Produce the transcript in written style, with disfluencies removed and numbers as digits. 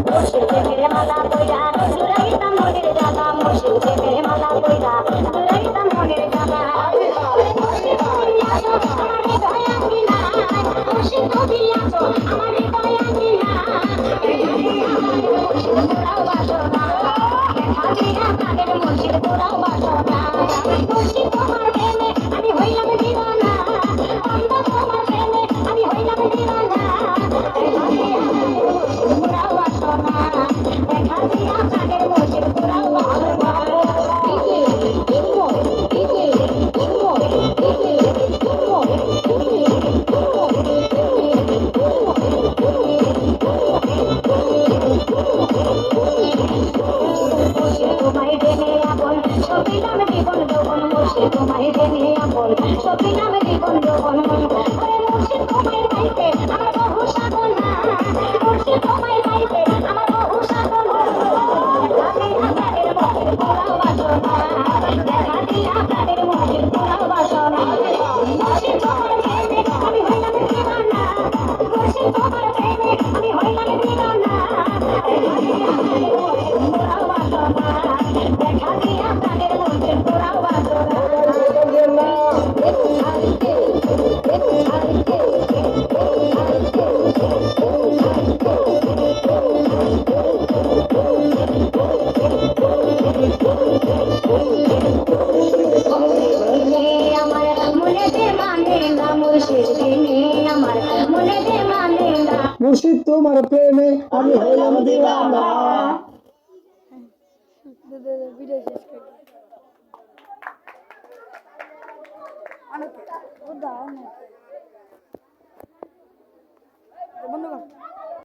মুর্শিদের মালা পয়রা জুড়াইতাম মনের জ্বালা মুর্শিদের মালা পয়রা জুড়াইতাম মনের জ্বালা আমারে দয়া কিনা মুর্শিদ নবী আছো আমারে দয়া কিনা মুর্শিদ পুরাও বাসনা দেখা দিয়া তাদের মুর্শিদ পুরাও বাসনা মুর্শিদ তোমার প্রেমে আমি হইলাম দিওয়ানা অন্ধ তোমার প্রেমে আমি হইলাম দিওয়ানা দেখা দিয়া মুর্শিদ পুরাও বাসনা দেখা দিয়া তাদের মুর্শিদ পুরাও বাসনা তোমায় জেনে আপন সবই নাম জীবন যৌবন মুর্শিদ তোমায় জেনে আপন সবই নাম জীবন যৌবন ওরে মুর্শিদ তোমায় পাইতে আমার বহু সাধনা মুর্শিদ তোমায় পাইতে আমার বহু সাধনা দেখা দিয়া তাদের মুর্শিদ পুরাও বাসনা মুর্শিদ তোমার প্রেমে আমি হইলাম দিওয়ানা মুর্শিদ তোমার প্রেমে আমি হইলাম দিওয়ানা পুরাও বাসনা দেখা দিয়া তাদের মুর্শিদ পুরাও বাসনা আমার মনে দে মানে না মুর্শিদ দিনে আমার মনে দে মানে না মুর্শিদ তোমার প্রেমে আমি হইলাম দিওয়ানা। ভিডিও শেষ করে অনেক